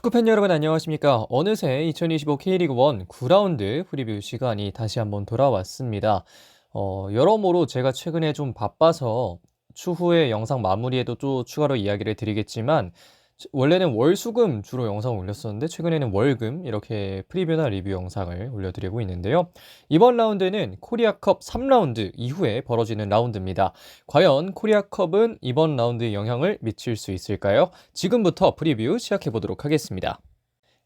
축구팬 여러분 안녕하십니까? 어느새 2025 K리그 1 9라운드 프리뷰 시간이 다시 한번 돌아왔습니다. 여러모로 제가 최근에 좀 바빠서 추후에 영상 마무리에도 또 추가로 이야기를 드리겠지만 원래는 월, 수, 금 주로 영상을 올렸었는데 최근에는 월, 금 이렇게 프리뷰나 리뷰 영상을 올려드리고 있는데요. 이번 라운드는 코리아컵 3라운드 이후에 벌어지는 라운드입니다. 과연 코리아컵은 이번 라운드에 영향을 미칠 수 있을까요? 지금부터 프리뷰 시작해 보도록 하겠습니다.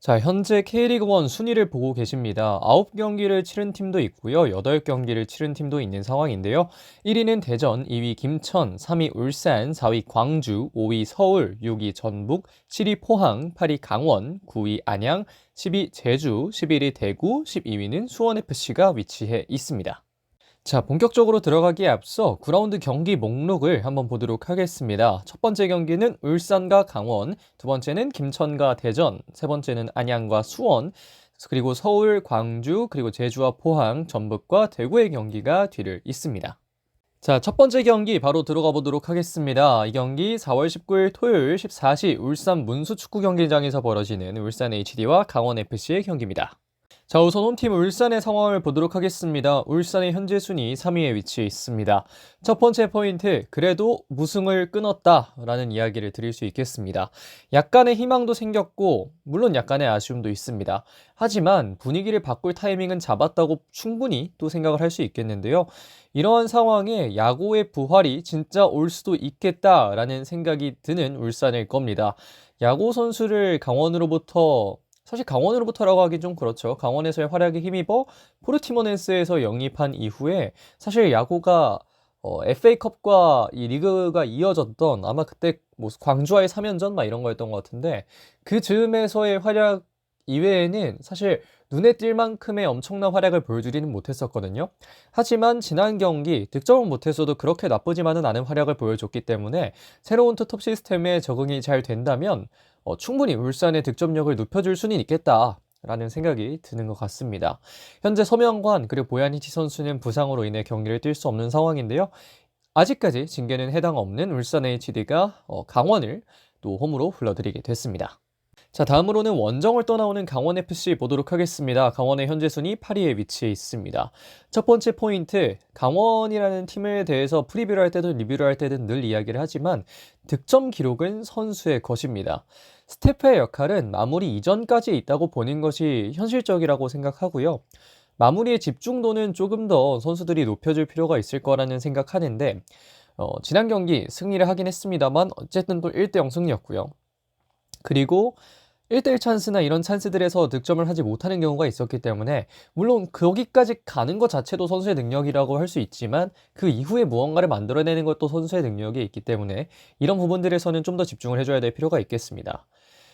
자, 현재 K리그1 순위를 보고 계십니다. 9경기를 치른 팀도 있고요. 8경기를 치른 팀도 있는 상황인데요. 1위는 대전, 2위 김천, 3위 울산, 4위 광주, 5위 서울, 6위 전북, 7위 포항, 8위 강원, 9위 안양, 10위 제주, 11위 대구, 12위는 수원FC가 위치해 있습니다. 자, 본격적으로 들어가기에 앞서 9라운드 경기 목록을 한번 보도록 하겠습니다. 첫 번째 경기는 울산과 강원, 두 번째는 김천과 대전, 세 번째는 안양과 수원, 그리고 서울, 광주, 그리고 제주와 포항, 전북과 대구의 경기가 뒤를 잇습니다. 자, 첫 번째 경기 바로 들어가 보도록 하겠습니다. 이 경기 4월 19일 토요일 14시 울산 문수축구경기장에서 벌어지는 울산 HD와 강원 FC의 경기입니다. 자, 우선 홈팀 울산의 상황을 보도록 하겠습니다. 울산의 현재 순위 3위에 위치해 있습니다. 첫 번째 포인트, 그래도 무승을 끊었다라는 이야기를 드릴 수 있겠습니다. 약간의 희망도 생겼고, 물론 약간의 아쉬움도 있습니다. 하지만 분위기를 바꿀 타이밍은 잡았다고 충분히 또 생각을 할 수 있겠는데요. 이러한 상황에 야구의 부활이 진짜 올 수도 있겠다라는 생각이 드는 울산일 겁니다. 야구 선수를 강원으로부터 사실 강원으로부터라고 하긴 좀 그렇죠. 강원에서의 활약에 힘입어 포르티모네스에서 영입한 이후에 사실 야구가 FA컵과 이 리그가 이어졌던 아마 그때 뭐 광주와의 3연전 막 이런 거였던 것 같은데 그 즈음에서의 활약 이외에는 사실 눈에 띌 만큼의 엄청난 활약을 보여주지는 못했었거든요. 하지만 지난 경기 득점은 못했어도 그렇게 나쁘지만은 않은 활약을 보여줬기 때문에 새로운 투톱 시스템에 적응이 잘 된다면 충분히 울산의 득점력을 높여줄 수는 있겠다라는 생각이 드는 것 같습니다. 현재 서명관 그리고 보야니치 선수는 부상으로 인해 경기를 뛸 수 없는 상황인데요. 아직까지 징계는 해당 없는 울산 HD가 강원을 또 홈으로 불러들이게 됐습니다. 자, 다음으로는 원정을 떠나오는 강원FC 보도록 하겠습니다. 강원의 현재 순위 8위에 위치해 있습니다. 첫 번째 포인트, 강원이라는 팀에 대해서 프리뷰를 할 때든 리뷰를 할 때든 늘 이야기를 하지만 득점 기록은 선수의 것입니다. 스태프의 역할은 마무리 이전까지 있다고 보는 것이 현실적이라고 생각하고요. 마무리의 집중도는 조금 더 선수들이 높여줄 필요가 있을 거라는 생각하는데 지난 경기 승리를 하긴 했습니다만 어쨌든 또 1대0 승리였고요. 그리고 1대1 찬스나 이런 찬스들에서 득점을 하지 못하는 경우가 있었기 때문에 물론 거기까지 가는 것 자체도 선수의 능력이라고 할 수 있지만 그 이후에 무언가를 만들어내는 것도 선수의 능력이 있기 때문에 이런 부분들에서는 좀 더 집중을 해줘야 될 필요가 있겠습니다.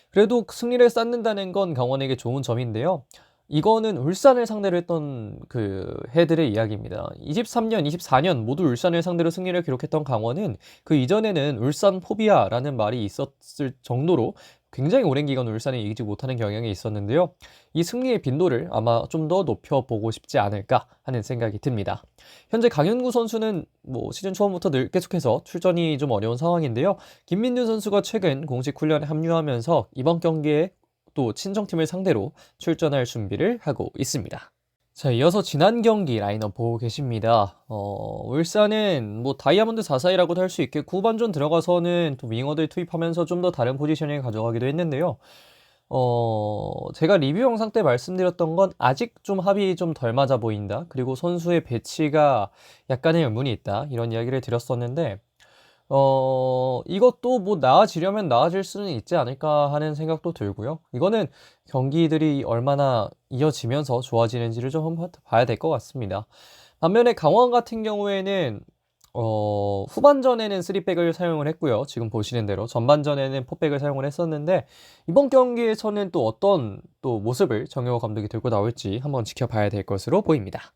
그래도 승리를 쌓는다는 건 강원에게 좋은 점인데요. 이거는 울산을 상대로 했던 그 해들의 이야기입니다. 23년, 24년 모두 울산을 상대로 승리를 기록했던 강원은 그 이전에는 울산 포비아라는 말이 있었을 정도로 굉장히 오랜 기간 울산이 이기지 못하는 경향이 있었는데요. 이 승리의 빈도를 아마 좀 더 높여보고 싶지 않을까 하는 생각이 듭니다. 현재 강현구 선수는 뭐 시즌 초반부터 늘 계속해서 출전이 좀 어려운 상황인데요. 김민준 선수가 최근 공식 훈련에 합류하면서 이번 경기에 또 친정팀을 상대로 출전할 준비를 하고 있습니다. 자, 이어서 지난 경기 라인업 보고 계십니다. 울산은 뭐 다이아몬드 4사이라고도 할 수 있겠고 후반전 들어가서는 또 윙어들 투입하면서 좀 더 다른 포지셔닝을 가져가기도 했는데요. 제가 리뷰 영상 때 말씀드렸던 건 아직 좀 합이 좀 덜 맞아 보인다. 그리고 선수의 배치가 약간의 의문이 있다. 이런 이야기를 드렸었는데 이것도 뭐 나아지려면 나아질 수는 있지 않을까 하는 생각도 들고요. 이거는 경기들이 얼마나 이어지면서 좋아지는지를 좀 한번 봐야 될 것 같습니다. 반면에 강원 같은 경우에는 후반전에는 3백을 사용을 했고요. 지금 보시는 대로 전반전에는 4백을 사용을 했었는데 이번 경기에서는 또 어떤 또 모습을 정효 감독이 들고 나올지 한번 지켜봐야 될 것으로 보입니다.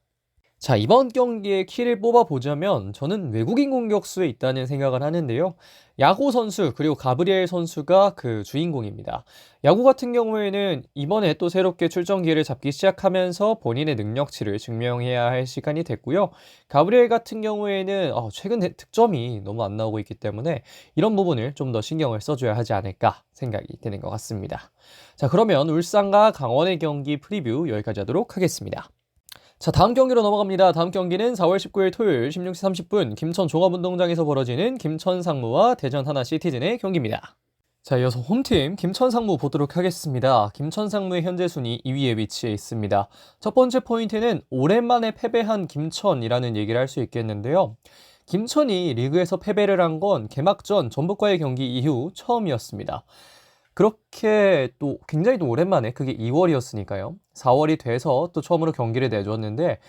자, 이번 경기에 키를 뽑아보자면 저는 외국인 공격수에 있다는 생각을 하는데요. 야고 선수, 그리고 가브리엘 선수가 그 주인공입니다. 야구 같은 경우에는 이번에 또 새롭게 출전 기회를 잡기 시작하면서 본인의 능력치를 증명해야 할 시간이 됐고요. 가브리엘 같은 경우에는 최근 득점이 너무 안 나오고 있기 때문에 이런 부분을 좀 더 신경을 써줘야 하지 않을까 생각이 드는 것 같습니다. 자, 그러면 울산과 강원의 경기 프리뷰 여기까지 하도록 하겠습니다. 자, 다음 경기로 넘어갑니다. 다음 경기는 4월 19일 토요일 16시 30분 김천 종합운동장에서 벌어지는 김천 상무와 대전 하나 시티즌의 경기입니다. 자, 이어서 홈팀 김천 상무 보도록 하겠습니다. 김천 상무의 현재 순위 2위에 위치해 있습니다. 첫 번째 포인트는 오랜만에 패배한 김천이라는 얘기를 할 수 있겠는데요. 김천이 리그에서 패배를 한 건 개막전 전북과의 경기 이후 처음이었습니다. 그렇게 또 굉장히 또 오랜만에 그게 2월이었으니까요. 4월이 돼서 또 처음으로 경기를 내줬는데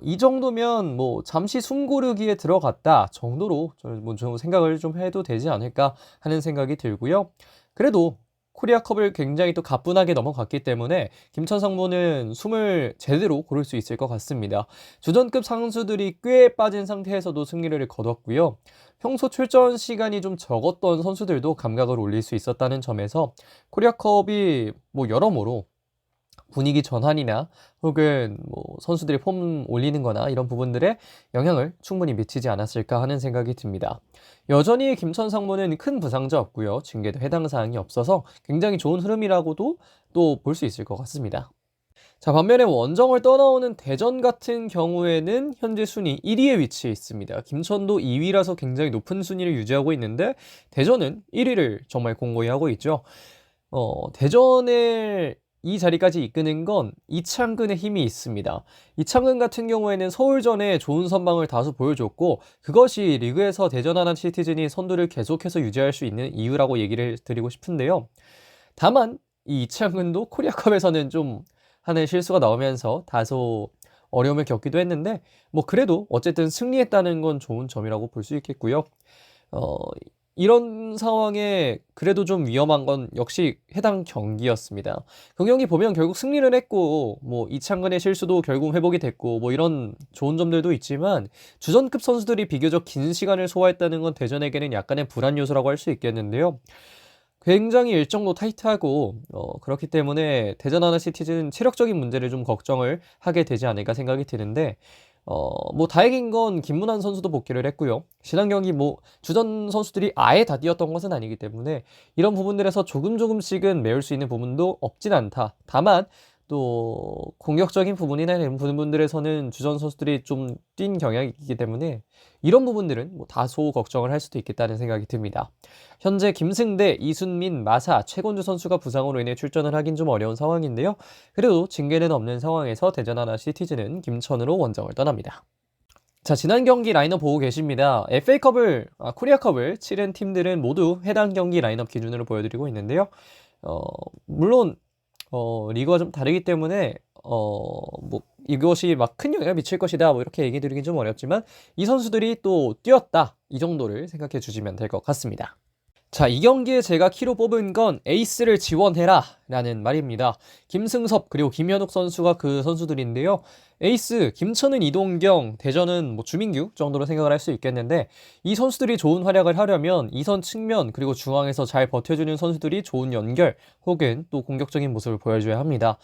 이 정도면 뭐 잠시 숨 고르기에 들어갔다 정도로 좀 생각을 좀 해도 되지 않을까 하는 생각이 들고요. 그래도 코리아컵을 굉장히 또 가뿐하게 넘어갔기 때문에 김천 상무는 숨을 제대로 고를 수 있을 것 같습니다. 주전급 선수들이 꽤 빠진 상태에서도 승리를 거뒀고요. 평소 출전 시간이 좀 적었던 선수들도 감각을 올릴 수 있었다는 점에서 코리아컵이 뭐 여러모로 분위기 전환이나 혹은 뭐 선수들이 폼 올리는 거나 이런 부분들에 영향을 충분히 미치지 않았을까 하는 생각이 듭니다. 여전히 김천 상무는 큰 부상자 없고요. 징계도 해당 사항이 없어서 굉장히 좋은 흐름이라고도 또 볼 수 있을 것 같습니다. 자, 반면에 원정을 떠나오는 대전 같은 경우에는 현재 순위 1위에 위치해 있습니다. 김천도 2위라서 굉장히 높은 순위를 유지하고 있는데 대전은 1위를 정말 공고히 하고 있죠. 대전을 이 자리까지 이끄는 건 이창근의 힘이 있습니다. 이창근 같은 경우에는 서울전에 좋은 선방을 다수 보여줬고 그것이 리그에서 대전 하나 시티즌이 선두를 계속해서 유지할 수 있는 이유라고 얘기를 드리고 싶은데요. 다만 이 이창근도 코리아컵에서는 좀 하는 실수가 나오면서 다소 어려움을 겪기도 했는데 뭐 그래도 어쨌든 승리했다는 건 좋은 점이라고 볼 수 있겠고요. 어, 이런 상황에 그래도 좀 위험한 건 역시 해당 경기였습니다. 그 경기 보면 결국 승리를 했고 뭐 이창근의 실수도 결국 회복이 됐고 뭐 이런 좋은 점들도 있지만 주전급 선수들이 비교적 긴 시간을 소화했다는 건 대전에게는 약간의 불안 요소라고 할 수 있겠는데요. 굉장히 일정도 타이트하고 그렇기 때문에 대전 하나 시티즌 체력적인 문제를 좀 걱정을 하게 되지 않을까 생각이 드는데 뭐 다행인 건 김문환 선수도 복귀를 했고요. 지난 경기 뭐 주전 선수들이 아예 다 뛰었던 것은 아니기 때문에 이런 부분들에서 조금씩은 메울 수 있는 부분도 없진 않다. 다만 또 공격적인 부분이나 이런 부분들에서는 주전 선수들이 좀 뛴 경향이 있기 때문에 이런 부분들은 뭐 다소 걱정을 할 수도 있겠다는 생각이 듭니다. 현재 김승대, 이순민, 마사, 최곤주 선수가 부상으로 인해 출전을 하긴 좀 어려운 상황인데요. 그래도 징계는 없는 상황에서 대전 하나 시티즌은 김천으로 원정을 떠납니다. 자, 지난 경기 라인업 보고 계십니다. 코리아컵을 치른 팀들은 모두 해당 경기 라인업 기준으로 보여드리고 있는데요. 물론 리그가 좀 다르기 때문에 뭐 이것이 막 큰 영향을 미칠 것이다 뭐 이렇게 얘기 드리긴 좀 어렵지만 이 선수들이 또 뛰었다 이 정도를 생각해 주시면 될 것 같습니다. 자, 이 경기에 제가 키로 뽑은 건 에이스를 지원해라 라는 말입니다. 김승섭 그리고 김현욱 선수가 그 선수들인데요. 에이스 김천은 이동경, 대전은 뭐 주민규 정도로 생각을 할 수 있겠는데 이 선수들이 좋은 활약을 하려면 이선 측면 그리고 중앙에서 잘 버텨주는 선수들이 좋은 연결 혹은 또 공격적인 모습을 보여줘야 합니다.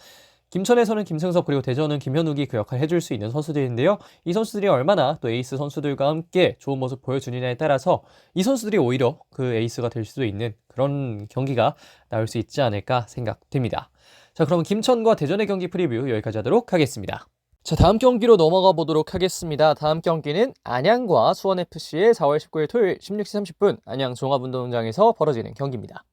김천에서는 김승섭 그리고 대전은 김현욱이 그 역할을 해줄 수 있는 선수들인데요. 이 선수들이 얼마나 또 에이스 선수들과 함께 좋은 모습 보여주느냐에 따라서 이 선수들이 오히려 그 에이스가 될 수도 있는 그런 경기가 나올 수 있지 않을까 생각됩니다. 자, 그럼 김천과 대전의 경기 프리뷰 여기까지 하도록 하겠습니다. 자, 다음 경기로 넘어가 보도록 하겠습니다. 다음 경기는 안양과 수원FC의 4월 19일 토요일 16시 30분 안양 종합운동장에서 벌어지는 경기입니다.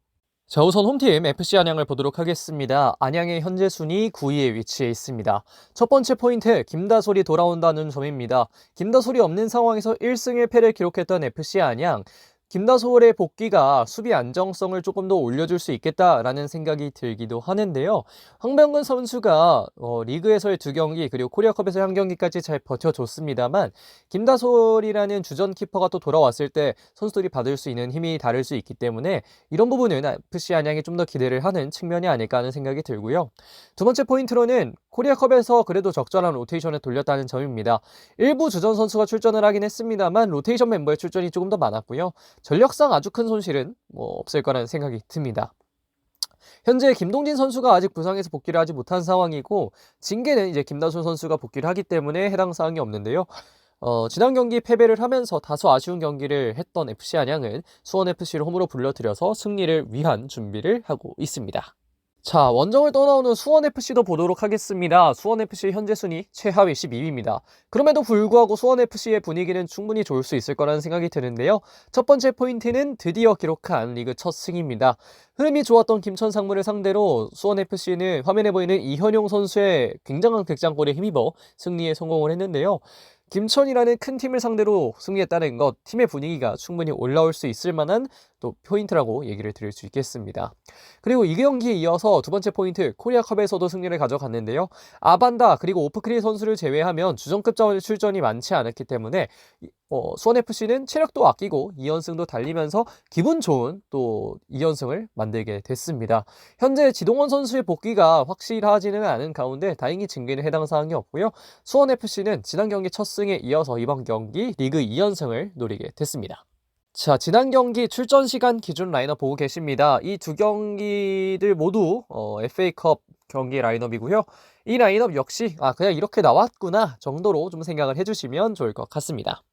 자, 우선 홈팀 FC 안양을 보도록 하겠습니다. 안양의 현재 순위 9위에 위치해 있습니다. 첫 번째 포인트, 김다솔이 돌아온다는 점입니다. 김다솔이 없는 상황에서 1승 1패를 기록했던 FC 안양. 김다솔의 복귀가 수비 안정성을 조금 더 올려줄 수 있겠다라는 생각이 들기도 하는데요. 황병근 선수가 리그에서의 2경기 그리고 코리아컵에서의 1경기까지 잘 버텨줬습니다만 김다솔이라는 주전 키퍼가 또 돌아왔을 때 선수들이 받을 수 있는 힘이 다를 수 있기 때문에 이런 부분은 FC 안양이 좀 더 기대를 하는 측면이 아닐까 하는 생각이 들고요. 두 번째 포인트로는 코리아컵에서 그래도 적절한 로테이션을 돌렸다는 점입니다. 일부 주전 선수가 출전을 하긴 했습니다만 로테이션 멤버의 출전이 조금 더 많았고요. 전력상 아주 큰 손실은 없을 거라는 생각이 듭니다. 현재 김동진 선수가 아직 부상에서 복귀를 하지 못한 상황이고 징계는 이제 김다솔 선수가 복귀를 하기 때문에 해당 사항이 없는데요. 지난 경기 패배를 하면서 다소 아쉬운 경기를 했던 FC 안양은 수원FC를 홈으로 불러들여서 승리를 위한 준비를 하고 있습니다. 자, 원정을 떠나오는 수원FC도 보도록 하겠습니다. 수원FC 현재 순위 최하위 12위입니다. 그럼에도 불구하고 수원FC의 분위기는 충분히 좋을 수 있을 거라는 생각이 드는데요. 첫 번째 포인트는 드디어 기록한 리그 첫 승입니다. 흐름이 좋았던 김천 상무를 상대로 수원FC는 화면에 보이는 이현용 선수의 굉장한 극장골에 힘입어 승리에 성공을 했는데요. 김천이라는 큰 팀을 상대로 승리했다는 것, 팀의 분위기가 충분히 올라올 수 있을 만한 또 포인트라고 얘기를 드릴 수 있겠습니다. 그리고 이 경기에 이어서 두 번째 포인트, 코리아컵에서도 승리를 가져갔는데요. 아반다 그리고 오프크리 선수를 제외하면 주전급 자원의 출전이 많지 않았기 때문에 수원FC는 체력도 아끼고 2연승도 달리면서 기분 좋은 또 2연승을 만들게 됐습니다. 현재 지동원 선수의 복귀가 확실하지는 않은 가운데 다행히 징계는 해당 사항이 없고요. 수원FC는 지난 경기 첫 승에 이어서 이번 경기 리그 2연승을 노리게 됐습니다. 자, 지난 경기 출전 시간 기준 라인업 보고 계십니다. 이 두 경기들 모두 FA컵 경기 라인업이고요. 이 라인업 역시 그냥 이렇게 나왔구나 정도로 좀 생각을 해주시면 좋을 것 같습니다.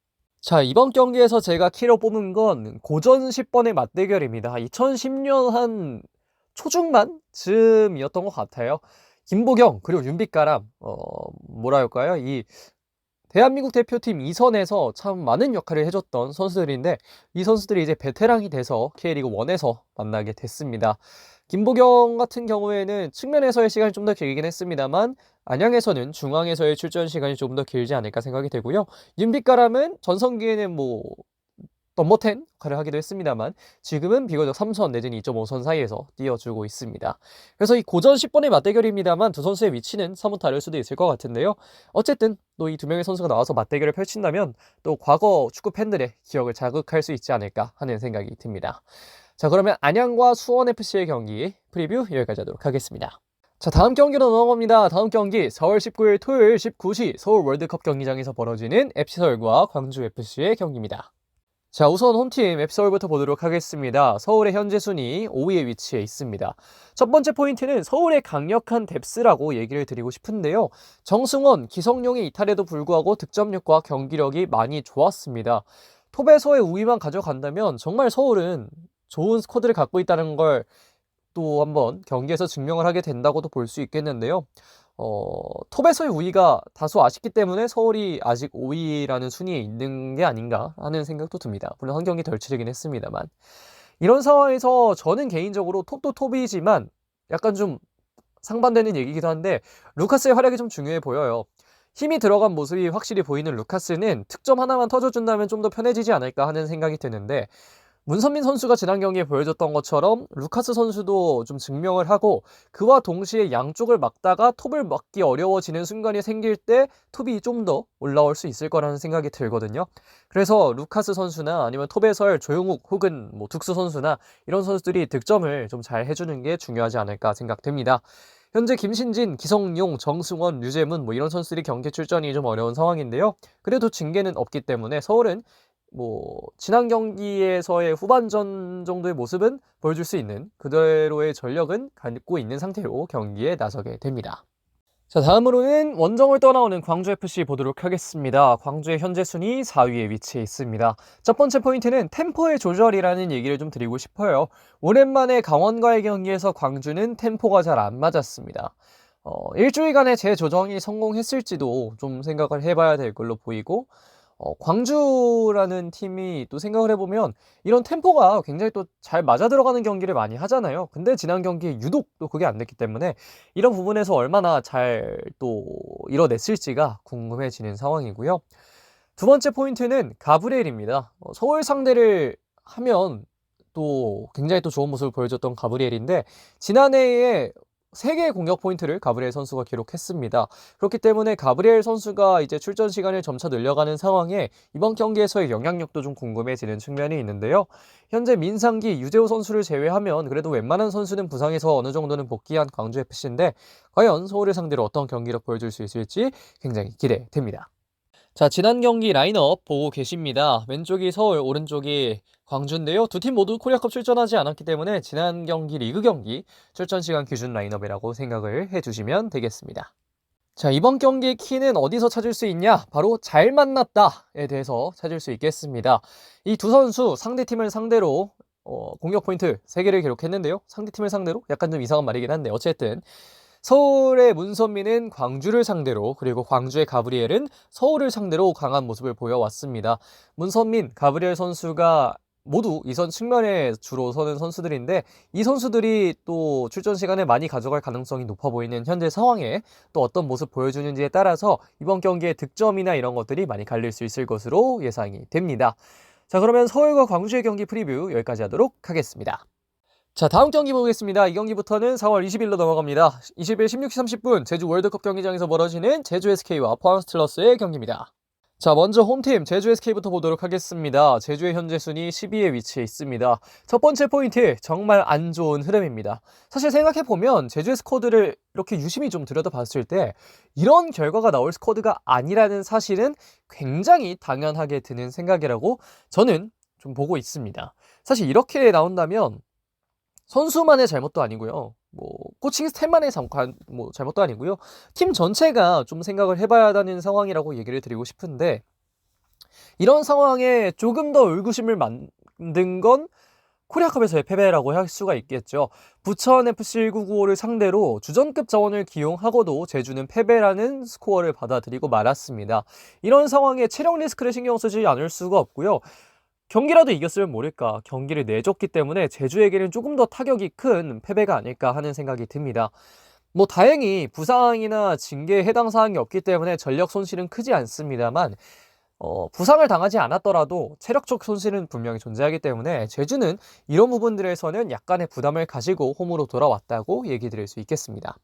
자, 이번 경기에서 제가 키로 뽑은 건 고전 10번의 맞대결입니다. 2010년 한 초중반쯤이었던 것 같아요. 김보경 그리고 윤빛가람 뭐랄까요? 이 대한민국 대표팀 2선에서 참 많은 역할을 해줬던 선수들인데 이 선수들이 이제 베테랑이 돼서 K리그 1에서 만나게 됐습니다. 김보경 같은 경우에는 측면에서의 시간이 좀 더 길긴 했습니다만 안양에서는 중앙에서의 출전 시간이 조금 더 길지 않을까 생각이 되고요. 윤빛가람은 전성기에는 넘버 10 역할을 하기도 했습니다만 지금은 비교적 3선 내지는 2.5선 사이에서 뛰어주고 있습니다. 그래서 이 고전 10번의 맞대결입니다만 두 선수의 위치는 사뭇 다를 수도 있을 것 같은데요. 어쨌든 또 이 두 명의 선수가 나와서 맞대결을 펼친다면 또 과거 축구 팬들의 기억을 자극할 수 있지 않을까 하는 생각이 듭니다. 자, 그러면 안양과 수원FC의 경기 프리뷰 여기까지 하도록 하겠습니다. 자, 다음 경기로 넘어갑니다. 다음 경기 4월 19일 토요일 19시 서울 월드컵 경기장에서 벌어지는 FC서울과 광주FC의 경기입니다. 자, 우선 홈팀 FC서울부터 보도록 하겠습니다. 서울의 현재 순위 5위에 위치해 있습니다. 첫 번째 포인트는 서울의 강력한 뎁스라고 얘기를 드리고 싶은데요. 정승원, 기성용의 이탈에도 불구하고 득점력과 경기력이 많이 좋았습니다. 톱에서의 우위만 가져간다면 정말 서울은 좋은 스쿼드를 갖고 있다는 걸 또 한번 경기에서 증명을 하게 된다고도 볼 수 있겠는데요. 톱에서의 우위가 다소 아쉽기 때문에 서울이 아직 5위라는 순위에 있는 게 아닌가 하는 생각도 듭니다. 물론 한 경기 덜 치르긴 했습니다만. 이런 상황에서 저는 개인적으로 톱도 톱이지만 약간 좀 상반되는 얘기이기도 한데 루카스의 활약이 좀 중요해 보여요. 힘이 들어간 모습이 확실히 보이는 루카스는 득점 하나만 터져준다면 좀 더 편해지지 않을까 하는 생각이 드는데 문선민 선수가 지난 경기에 보여줬던 것처럼 루카스 선수도 좀 증명을 하고 그와 동시에 양쪽을 막다가 톱을 막기 어려워지는 순간이 생길 때 톱이 좀 더 올라올 수 있을 거라는 생각이 들거든요. 그래서 루카스 선수나 아니면 톱에서 조용욱 혹은 득수 선수나 이런 선수들이 득점을 좀 잘 해주는 게 중요하지 않을까 생각됩니다. 현재 김신진, 기성용, 정승원, 류재문 이런 선수들이 경기 출전이 좀 어려운 상황인데요. 그래도 징계는 없기 때문에 서울은 지난 경기에서의 후반전 정도의 모습은 보여줄 수 있는 그대로의 전력은 갖고 있는 상태로 경기에 나서게 됩니다. 자, 다음으로는 원정을 떠나오는 광주FC 보도록 하겠습니다. 광주의 현재 순위 4위에 위치해 있습니다. 첫 번째 포인트는 템포의 조절이라는 얘기를 좀 드리고 싶어요. 오랜만에 강원과의 경기에서 광주는 템포가 잘 안 맞았습니다. 일주일간의 재조정이 성공했을지도 좀 생각을 해봐야 될 걸로 보이고 광주라는 팀이 또 생각을 해보면 이런 템포가 굉장히 또 잘 맞아 들어가는 경기를 많이 하잖아요. 근데 지난 경기에 유독 또 그게 안 됐기 때문에 이런 부분에서 얼마나 잘 또 이뤄냈을지가 궁금해지는 상황이고요. 두 번째 포인트는 가브리엘입니다. 서울 상대를 하면 또 굉장히 또 좋은 모습을 보여줬던 가브리엘인데, 지난해에 3개의 공격 포인트를 가브리엘 선수가 기록했습니다. 그렇기 때문에 가브리엘 선수가 이제 출전 시간을 점차 늘려가는 상황에 이번 경기에서의 영향력도 좀 궁금해지는 측면이 있는데요. 현재 민상기, 유재호 선수를 제외하면 그래도 웬만한 선수는 부상에서 어느 정도는 복귀한 광주FC인데, 과연 서울을 상대로 어떤 경기력 보여줄 수 있을지 굉장히 기대됩니다. 자, 지난 경기 라인업 보고 계십니다. 왼쪽이 서울, 오른쪽이 광주인데요. 두 팀 모두 코리아컵 출전하지 않았기 때문에 지난 경기 리그 경기 출전 시간 기준 라인업이라고 생각을 해주시면 되겠습니다. 자, 이번 경기의 키는 어디서 찾을 수 있냐? 바로 잘 만났다에 대해서 찾을 수 있겠습니다. 이 두 선수 상대팀을 상대로 공격 포인트 3개를 기록했는데요. 상대팀을 상대로 약간 좀 이상한 말이긴 한데 어쨌든 서울의 문선민은 광주를 상대로, 그리고 광주의 가브리엘은 서울을 상대로 강한 모습을 보여왔습니다. 문선민, 가브리엘 선수가 모두 이선 측면에 주로 서는 선수들인데, 이 선수들이 또 출전 시간을 많이 가져갈 가능성이 높아 보이는 현재 상황에 또 어떤 모습 보여주는지에 따라서 이번 경기의 득점이나 이런 것들이 많이 갈릴 수 있을 것으로 예상이 됩니다. 자, 그러면 서울과 광주의 경기 프리뷰 여기까지 하도록 하겠습니다. 자, 다음 경기 보겠습니다. 이 경기부터는 4월 20일로 넘어갑니다. 20일 16시 30분 제주 월드컵 경기장에서 벌어지는 제주 SK와 포항 스틸러스의 경기입니다. 자, 먼저 홈팀 제주 SK부터 보도록 하겠습니다. 제주의 현재 순위 12위에 위치해 있습니다. 첫 번째 포인트, 정말 안 좋은 흐름입니다. 사실 생각해보면 제주의 스쿼드를 이렇게 유심히 좀 들여다봤을 때 이런 결과가 나올 스쿼드가 아니라는 사실은 굉장히 당연하게 드는 생각이라고 저는 좀 보고 있습니다. 사실 이렇게 나온다면 선수만의 잘못도 아니고요. 코칭 스태프만의 잘못도 아니고요. 팀 전체가 좀 생각을 해봐야 하는 상황이라고 얘기를 드리고 싶은데, 이런 상황에 조금 더 의구심을 만든 건 코리아컵에서의 패배라고 할 수가 있겠죠. 부천 FC 1995를 상대로 주전급 자원을 기용하고도 제주는 패배라는 스코어를 받아들이고 말았습니다. 이런 상황에 체력 리스크를 신경 쓰지 않을 수가 없고요. 경기라도 이겼으면 모를까, 경기를 내줬기 때문에 제주에게는 조금 더 타격이 큰 패배가 아닐까 하는 생각이 듭니다. 다행히 부상이나 징계에 해당 사항이 없기 때문에 전력 손실은 크지 않습니다만, 부상을 당하지 않았더라도 체력적 손실은 분명히 존재하기 때문에 제주는 이런 부분들에서는 약간의 부담을 가지고 홈으로 돌아왔다고 얘기 드릴 수 있겠습니다.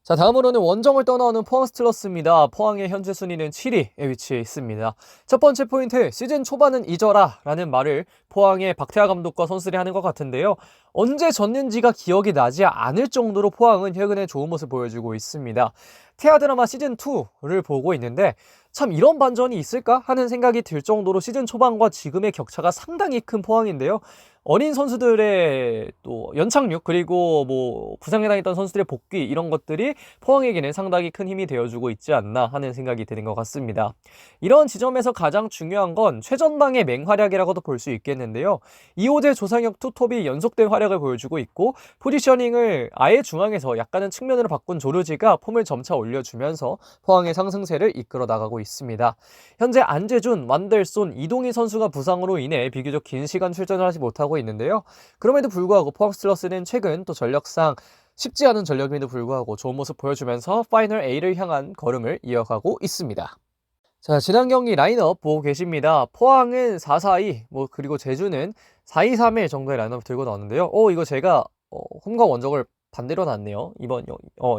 자, 다음으로는 원정을 떠나오는 포항 스틸러스입니다. 포항의 현재 순위는 7위에 위치해 있습니다. 첫 번째 포인트, 시즌 초반은 잊어라 라는 말을 포항의 박태하 감독과 선수들이 하는 것 같은데요. 언제 졌는지가 기억이 나지 않을 정도로 포항은 최근에 좋은 모습을 보여주고 있습니다. 태아 드라마 시즌2를 보고 있는데 참 이런 반전이 있을까 하는 생각이 들 정도로 시즌 초반과 지금의 격차가 상당히 큰 포항인데요. 어린 선수들의 또 연착륙, 그리고 부상에 당했던 선수들의 복귀, 이런 것들이 포항에게는 상당히 큰 힘이 되어주고 있지 않나 하는 생각이 드는 것 같습니다. 이런 지점에서 가장 중요한 건 최전방의 맹활약이라고도 볼 수 있겠는데요. 이호재, 조상혁 투톱이 연속된 활약을 보여주고 있고, 포지셔닝을 아예 중앙에서 약간은 측면으로 바꾼 조르지가 폼을 점차 올려주면서 포항의 상승세를 이끌어 나가고 있습니다. 현재 안재준, 완델손, 이동희 선수가 부상으로 인해 비교적 긴 시간 출전을 하지 못하고 있는데요. 그럼에도 불구하고 포항 스틸러스는 최근 또 전력상 쉽지 않은 전력임에도 불구하고 좋은 모습 보여주면서 파이널 A를 향한 걸음을 이어가고 있습니다. 자, 지난 경기 라인업 보고 계십니다. 포항은 4-4-2, 그리고 제주는 4-2-3-1 정도의 라인업 들고 나왔는데요. 이거 제가 홈과 원정을 반대로 놨네요. 이번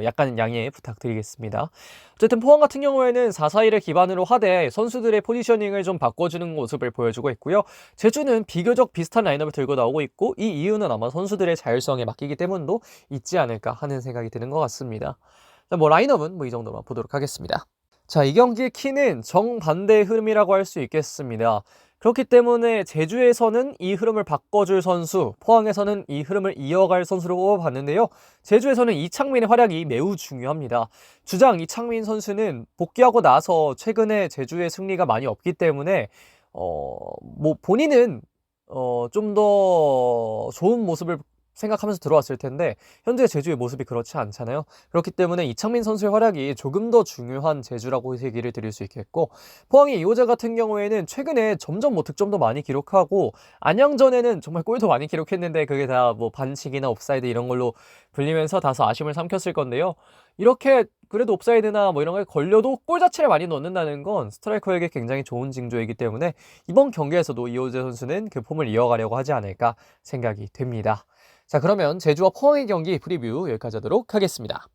약간 양해 부탁드리겠습니다. 어쨌든 포항 같은 경우에는 4-4-1을 기반으로 하되 선수들의 포지셔닝을 좀 바꿔주는 모습을 보여주고 있고요. 제주는 비교적 비슷한 라인업을 들고 나오고 있고, 이 이유는 아마 선수들의 자율성에 맡기기 때문도 있지 않을까 하는 생각이 드는 것 같습니다. 자, 라인업은 이 정도만 보도록 하겠습니다. 자, 이 경기의 키는 정반대의 흐름이라고 할 수 있겠습니다. 그렇기 때문에 제주에서는 이 흐름을 바꿔줄 선수, 포항에서는 이 흐름을 이어갈 선수로 꼽아봤는데요. 제주에서는 이창민의 활약이 매우 중요합니다. 주장 이창민 선수는 복귀하고 나서 최근에 제주의 승리가 많이 없기 때문에 본인은 좀 더 좋은 모습을 생각하면서 들어왔을 텐데 현재 제주의 모습이 그렇지 않잖아요. 그렇기 때문에 이창민 선수의 활약이 조금 더 중요한 제주라고 얘기를 드릴 수 있겠고, 포항의 이호재 같은 경우에는 최근에 점점 득점도 많이 기록하고, 안양전에는 정말 골도 많이 기록했는데 그게 다 반칙이나 옵사이드 이런 걸로 불리면서 다소 아쉬움을 삼켰을 건데요. 이렇게 그래도 옵사이드나 뭐 이런 거에 걸려도 골 자체를 많이 넣는다는 건 스트라이커에게 굉장히 좋은 징조이기 때문에 이번 경기에서도 이호재 선수는 그 폼을 이어가려고 하지 않을까 생각이 됩니다. 자, 그러면 제주와 포항의 경기 프리뷰 여기까지 하도록 하겠습니다.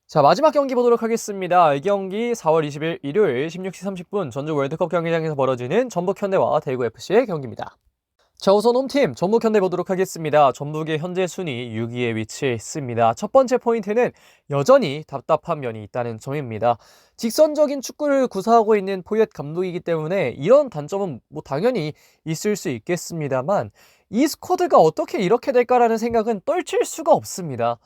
자, 마지막 경기 보도록 하겠습니다. 이 경기 4월 20일 일요일 16시 30분 전주 월드컵 경기장에서 벌어지는 전북현대와 대구FC의 경기입니다. 자, 우선 홈팀 전북현대 보도록 하겠습니다. 전북의 현재 순위 6위에 위치해 있습니다. 첫 번째 포인트는 여전히 답답한 면이 있다는 점입니다. 직선적인 축구를 구사하고 있는 포옙 감독이기 때문에 이런 단점은 뭐 당연히 있을 수 있겠습니다만 이 스쿼드가 어떻게 이렇게 될까라는 생각은 떨칠 수가 없습니다.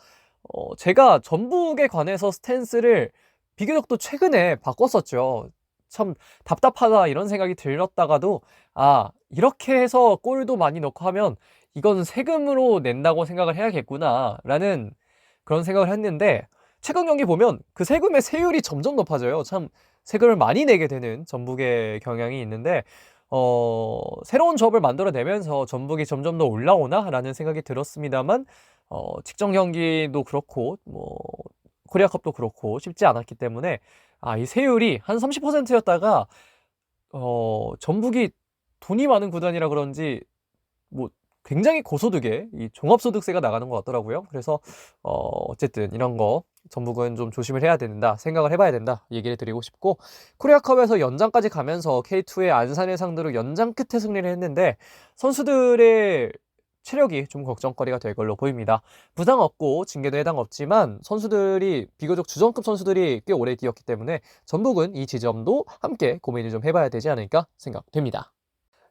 제가 전북에 관해서 스탠스를 비교적 또 최근에 바꿨었죠. 참 답답하다 이런 생각이 들었다가도 이렇게 해서 골도 많이 넣고 하면 이건 세금으로 낸다고 생각을 해야겠구나라는 그런 생각을 했는데 최근 경기 보면 그 세금의 세율이 점점 높아져요. 참 세금을 많이 내게 되는 전북의 경향이 있는데 새로운 조합을 만들어내면서 전북이 점점 더 올라오나라는 생각이 들었습니다만 직전 경기도 그렇고 뭐 코리아컵도 그렇고 쉽지 않았기 때문에 이 세율이 한 30%였다가 전북이 돈이 많은 구단이라 그런지 뭐 굉장히 고소득에 이 종합소득세가 나가는 것 같더라고요. 그래서 어쨌든 이런 거 전북은 좀 조심을 해야 된다, 생각을 해봐야 된다 얘기를 드리고 싶고, 코리아컵에서 연장까지 가면서 K2의 안산을 상대로 연장 끝에 승리를 했는데 선수들의 체력이 좀 걱정거리가 될 걸로 보입니다. 부상 없고 징계도 해당 없지만 선수들이 비교적 주전급 선수들이 꽤 오래 뛰었기 때문에 전북은 이 지점도 함께 고민을 좀 해봐야 되지 않을까 생각됩니다.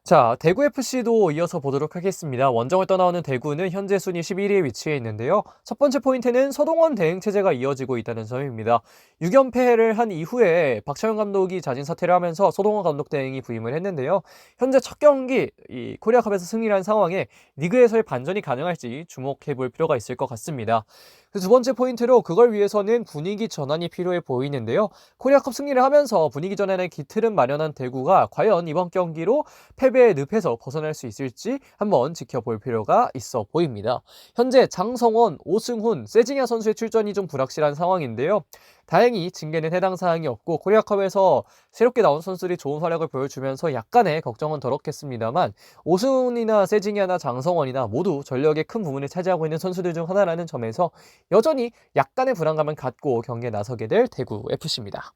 자, 대구FC도 이어서 보도록 하겠습니다. 원정을 떠나오는 대구는 현재 순위 11위에 위치해 있는데요. 첫 번째 포인트는 서동원 대행체제가 이어지고 있다는 점입니다. 6연패를 한 이후에 박찬영 감독이 자진 사퇴를 하면서 서동원 감독 대행이 부임을 했는데요. 현재 첫 경기 이 코리아컵에서 승리를 한 상황에 리그에서의 반전이 가능할지 주목해 볼 필요가 있을 것 같습니다. 두 번째 포인트로 그걸 위해서는 분위기 전환이 필요해 보이는데요. 코리아컵 승리를 하면서 분위기 전환의 기틀은 마련한 대구가 과연 이번 경기로 패배의 늪에서 벗어날 수 있을지 한번 지켜볼 필요가 있어 보입니다. 현재 장성원, 오승훈, 세징야 선수의 출전이 좀 불확실한 상황인데요. 다행히 징계는 해당 사항이 없고 코리아컵에서 새롭게 나온 선수들이 좋은 활약을 보여주면서 약간의 걱정은 덜었겠습니다만 오승훈이나 세징야나 장성원이나 모두 전력의 큰 부분을 차지하고 있는 선수들 중 하나라는 점에서 여전히 약간의 불안감을 갖고 경기에 나서게 될 대구FC입니다.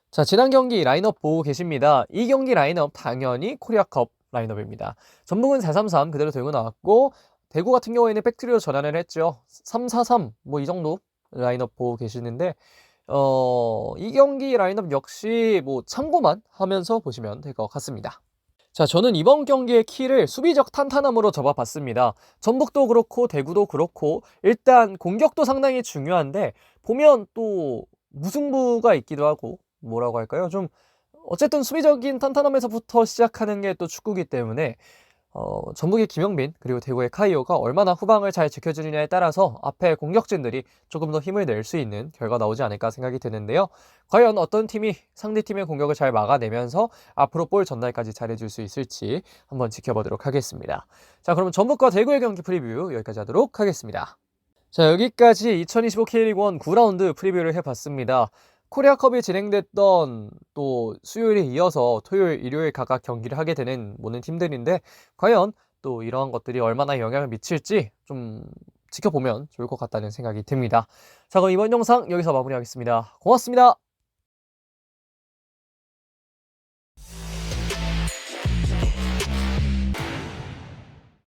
자, 지난 경기 라인업 보고 계십니다. 이 경기 라인업 당연히 코리아컵 라인업입니다. 전북은 4-3-3 그대로 들고 나왔고 대구 같은 경우에는 백트리로 전환을 했죠. 3-4-3 뭐 이 정도 라인업 보고 계시는데 이 경기 라인업 역시 뭐 참고만 하면서 보시면 될 것 같습니다. 자, 저는 이번 경기의 키를 수비적 탄탄함으로 접어봤습니다. 전북도 그렇고 대구도 그렇고 일단 공격도 상당히 중요한데 보면 또 무승부가 있기도 하고 뭐라고 할까요? 좀 어쨌든 수비적인 탄탄함에서부터 시작하는 게 또 축구기 때문에 전북의 김영민 그리고 대구의 카이오가 얼마나 후방을 잘 지켜주느냐에 따라서 앞에 공격진들이 조금 더 힘을 낼 수 있는 결과 나오지 않을까 생각이 드는데요. 과연 어떤 팀이 상대팀의 공격을 잘 막아내면서 앞으로 볼 전달까지 잘해줄 수 있을지 한번 지켜보도록 하겠습니다. 자, 그러면 전북과 대구의 경기 프리뷰 여기까지 하도록 하겠습니다. 자, 여기까지 2025 K리그1 9라운드 프리뷰를 해봤습니다. 코리아컵이 진행됐던 또 수요일에 이어서 토요일, 일요일 각각 경기를 하게 되는 모든 팀들인데 과연 또 이러한 것들이 얼마나 영향을 미칠지 좀 지켜보면 좋을 것 같다는 생각이 듭니다. 자, 그럼 이번 영상 여기서 마무리하겠습니다. 고맙습니다.